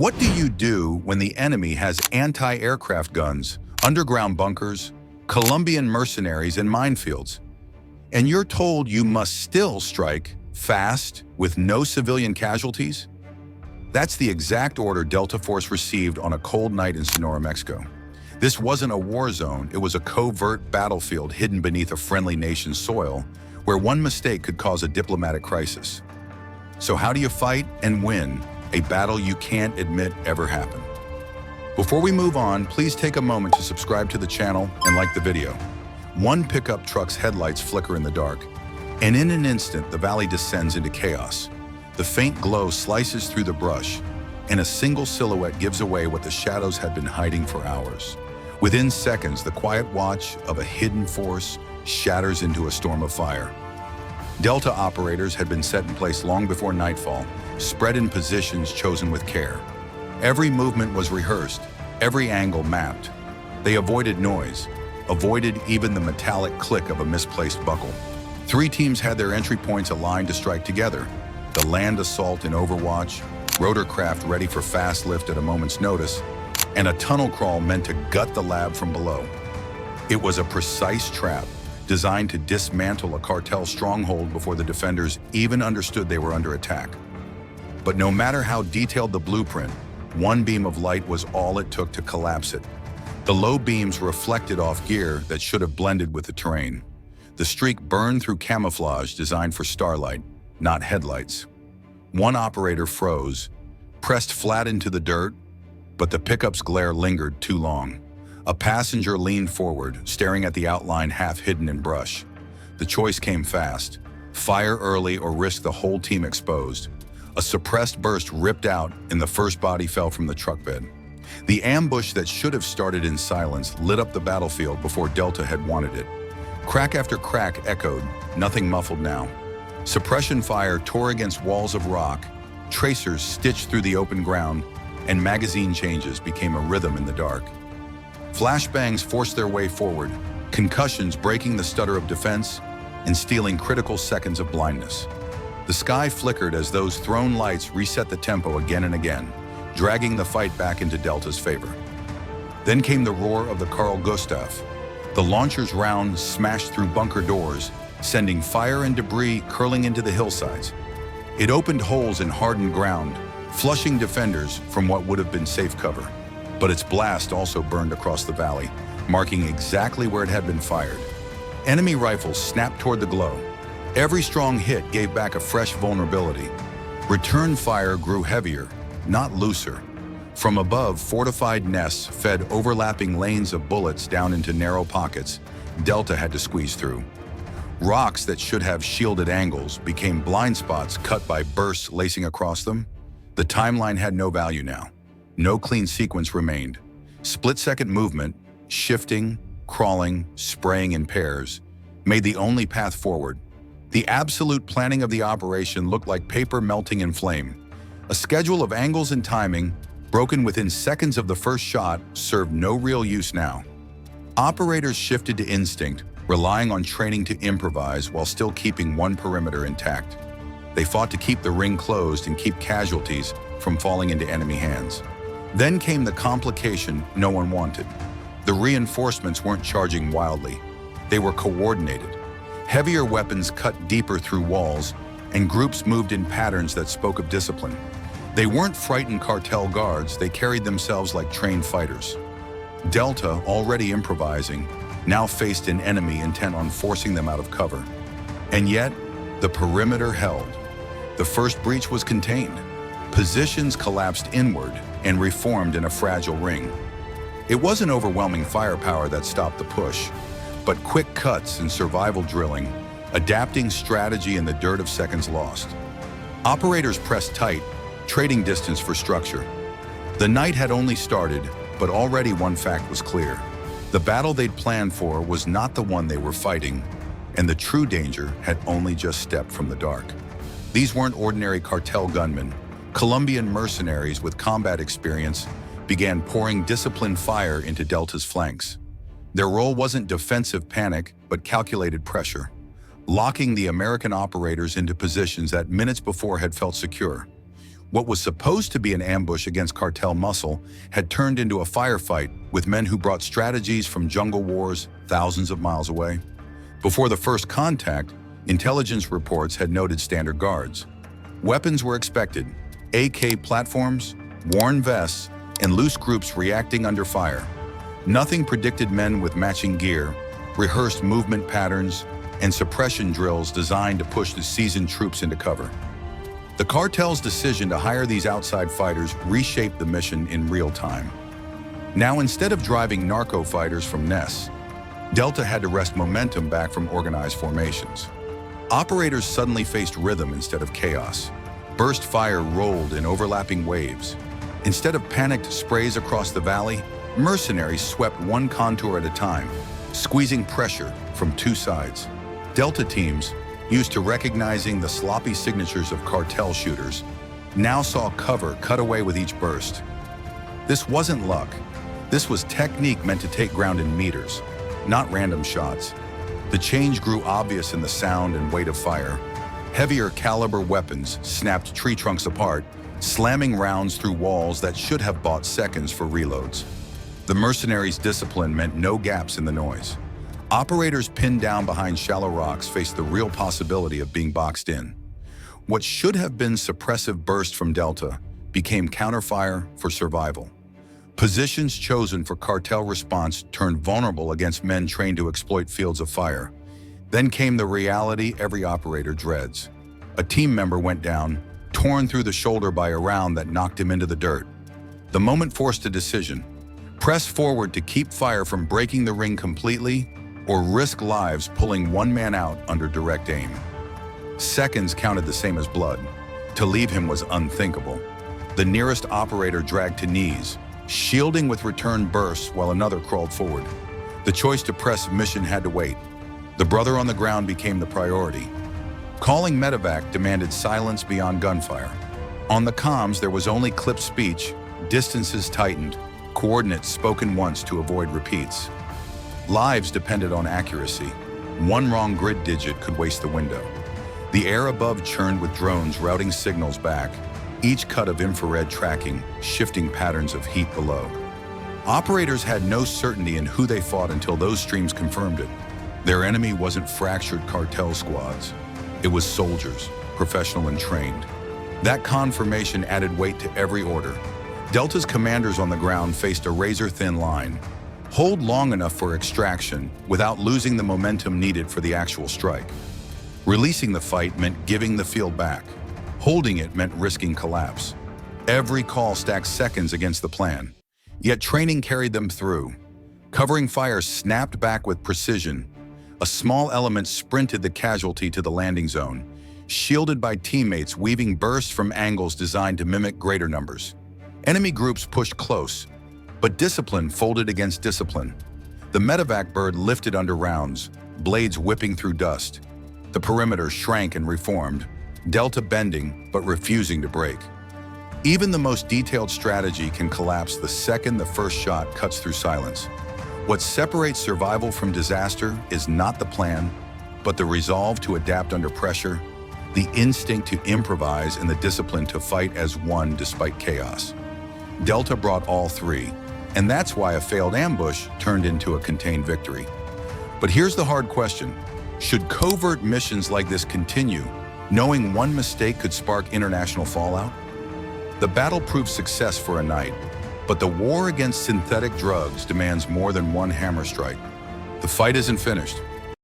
What do you do when the enemy has anti-aircraft guns, underground bunkers, Colombian mercenaries, and minefields? And you're told you must still strike fast with no civilian casualties? That's the exact order Delta Force received on a cold night in Sonora, Mexico. This wasn't a war zone, it was a covert battlefield hidden beneath a friendly nation's soil, where one mistake could cause a diplomatic crisis. So how do you fight and win a battle you can't admit ever happened? Before we move on, please take a moment to subscribe to the channel and like the video. One pickup truck's headlights flicker in the dark, and in an instant, the valley descends into chaos. The faint glow slices through the brush, and a single silhouette gives away what the shadows had been hiding for hours. Within seconds, the quiet watch of a hidden force shatters into a storm of fire. Delta operators had been set in place long before nightfall, spread in positions chosen with care. Every movement was rehearsed, every angle mapped. They avoided noise, avoided even the metallic click of a misplaced buckle. 3 teams had their entry points aligned to strike together. The land assault in Overwatch, rotorcraft ready for fast lift at a moment's notice, and a tunnel crawl meant to gut the lab from below. It was a precise trap, designed to dismantle a cartel stronghold before the defenders even understood they were under attack. But no matter how detailed the blueprint, one beam of light was all it took to collapse it. The low beams reflected off gear that should have blended with the terrain. The streak burned through camouflage designed for starlight, not headlights. One operator froze, pressed flat into the dirt, but the pickup's glare lingered too long. A passenger leaned forward, staring at the outline half hidden in brush. The choice came fast: fire early or risk the whole team exposed. A suppressed burst ripped out, and the first body fell from the truck bed. The ambush that should have started in silence lit up the battlefield before Delta had wanted it. Crack after crack echoed, nothing muffled now. Suppression fire tore against walls of rock, tracers stitched through the open ground, and magazine changes became a rhythm in the dark. Flashbangs forced their way forward, concussions breaking the stutter of defense and stealing critical seconds of blindness. The sky flickered as those thrown lights reset the tempo again and again, dragging the fight back into Delta's favor. Then came the roar of the Carl Gustav. The launcher's round smashed through bunker doors, sending fire and debris curling into the hillsides. It opened holes in hardened ground, flushing defenders from what would have been safe cover. But its blast also burned across the valley, marking exactly where it had been fired. Enemy rifles snapped toward the glow. Every strong hit gave back a fresh vulnerability. Return fire grew heavier, not looser. From above, fortified nests fed overlapping lanes of bullets down into narrow pockets Delta had to squeeze through. Rocks that should have shielded angles became blind spots cut by bursts lacing across them. The timeline had no value now. No clean sequence remained. Split-second movement, shifting, crawling, spraying in pairs, made the only path forward. The absolute planning of the operation looked like paper melting in flame. A schedule of angles and timing, broken within seconds of the first shot, served no real use now. Operators shifted to instinct, relying on training to improvise while still keeping one perimeter intact. They fought to keep the ring closed and keep casualties from falling into enemy hands. Then came the complication no one wanted. The reinforcements weren't charging wildly. They were coordinated. Heavier weapons cut deeper through walls, and groups moved in patterns that spoke of discipline. They weren't frightened cartel guards, they carried themselves like trained fighters. Delta, already improvising, now faced an enemy intent on forcing them out of cover. And yet, the perimeter held. The first breach was contained. Positions collapsed inward and reformed in a fragile ring. It wasn't overwhelming firepower that stopped the push, but quick cuts and survival drilling, adapting strategy in the dirt of seconds lost. Operators pressed tight, trading distance for structure. The night had only started, but already one fact was clear. The battle they'd planned for was not the one they were fighting, and the true danger had only just stepped from the dark. These weren't ordinary cartel gunmen. Colombian mercenaries with combat experience began pouring disciplined fire into Delta's flanks. Their role wasn't defensive panic, but calculated pressure, locking the American operators into positions that minutes before had felt secure. What was supposed to be an ambush against cartel muscle had turned into a firefight with men who brought strategies from jungle wars thousands of miles away. Before the first contact, intelligence reports had noted standard guards. Weapons were expected: AK platforms, worn vests, and loose groups reacting under fire. Nothing predicted men with matching gear, rehearsed movement patterns, and suppression drills designed to push the seasoned troops into cover. The cartel's decision to hire these outside fighters reshaped the mission in real time. Now, instead of driving narco fighters from nests, Delta had to wrest momentum back from organized formations. Operators suddenly faced rhythm instead of chaos. Burst fire rolled in overlapping waves. Instead of panicked sprays across the valley, mercenaries swept one contour at a time, squeezing pressure from two sides. Delta teams, used to recognizing the sloppy signatures of cartel shooters, now saw cover cut away with each burst. This wasn't luck. This was technique meant to take ground in meters, not random shots. The change grew obvious in the sound and weight of fire. Heavier caliber weapons snapped tree trunks apart, slamming rounds through walls that should have bought seconds for reloads. The mercenaries' discipline meant no gaps in the noise. Operators pinned down behind shallow rocks faced the real possibility of being boxed in. What should have been suppressive bursts from Delta became counterfire for survival. Positions chosen for cartel response turned vulnerable against men trained to exploit fields of fire. Then came the reality every operator dreads. A team member went down, torn through the shoulder by a round that knocked him into the dirt. The moment forced a decision: press forward to keep fire from breaking the ring completely, or risk lives pulling one man out under direct aim. Seconds counted the same as blood. To leave him was unthinkable. The nearest operator dragged to knees, shielding with return bursts while another crawled forward. The choice to press mission had to wait. The brother on the ground became the priority. Calling medevac demanded silence beyond gunfire. On the comms, there was only clipped speech, distances tightened, coordinates spoken once to avoid repeats. Lives depended on accuracy. One wrong grid digit could waste the window. The air above churned with drones routing signals back, each cut of infrared tracking, shifting patterns of heat below. Operators had no certainty in who they fought until those streams confirmed it. Their enemy wasn't fractured cartel squads. It was soldiers, professional and trained. That confirmation added weight to every order. Delta's commanders on the ground faced a razor-thin line. Hold long enough for extraction without losing the momentum needed for the actual strike. Releasing the fight meant giving the field back. Holding it meant risking collapse. Every call stacked seconds against the plan. Yet training carried them through. Covering fire snapped back with precision. A small element sprinted the casualty to the landing zone, shielded by teammates weaving bursts from angles designed to mimic greater numbers. Enemy groups pushed close, but discipline folded against discipline. The medevac bird lifted under rounds, blades whipping through dust. The perimeter shrank and reformed, Delta bending but refusing to break. Even the most detailed strategy can collapse the second the first shot cuts through silence. What separates survival from disaster is not the plan, but the resolve to adapt under pressure, the instinct to improvise, and the discipline to fight as one despite chaos. Delta brought all three, and that's why a failed ambush turned into a contained victory. But here's the hard question. Should covert missions like this continue, knowing one mistake could spark international fallout? The battle proved success for a night, but the war against synthetic drugs demands more than one hammer strike. The fight isn't finished.